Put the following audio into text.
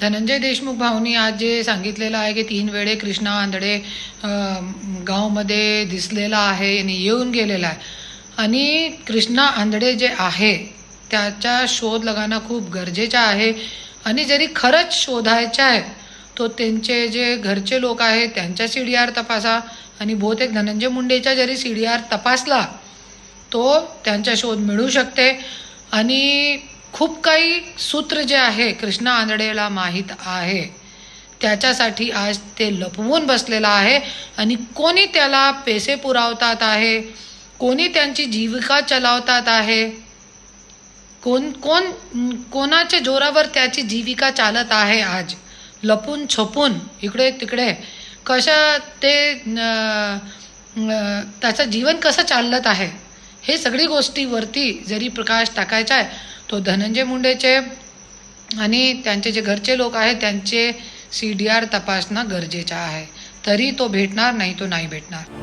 धनंजय देशमुख भाऊनी आज जे सांगितलेलं आहे की 3 वेळे कृष्णा आंधळे गावामध्ये दिसलेला आहे आणि येऊन गेलेला आहे आणि कृष्णा आंधळे जे आहे त्याचा शोध लगाना खूप गरजेचा आहे आणि जरी खरंच शोधायचं आहे तो त्यांचे जे घरचे लोक आहेत त्यांच्या CDR तपासा आणि बहुतेक धनंजय मुंडेचा जरी CDR तपासला तो त्यांचा शोध मिळू शकते आणि खूप काही सूत्र जे आहे कृष्णा आंधळेला माहीत आहे त्याच्यासाठी आज ते लपवून बसलेला आहे आणि कोणी त्याला पैसे पुरवतात आहे, कोणी त्यांची जीविका चालवतात आहे, कोणाच्या जोरावर त्याची जीविका चालत आहे आज लपून छपून इकडे तिकडे कशा ते त्याचं जीवन कसं चालत आहे हे सगळी गोष्टीवरती जरी प्रकाश टाकायचा आहे तो धनंजय मुंडेचे आणि त्यांचे जे घरचे लोक आहेत त्यांचे CDR तपासणं गरजेचं आहे. तरी तो भेटणार, नाही तो नाही भेटणार.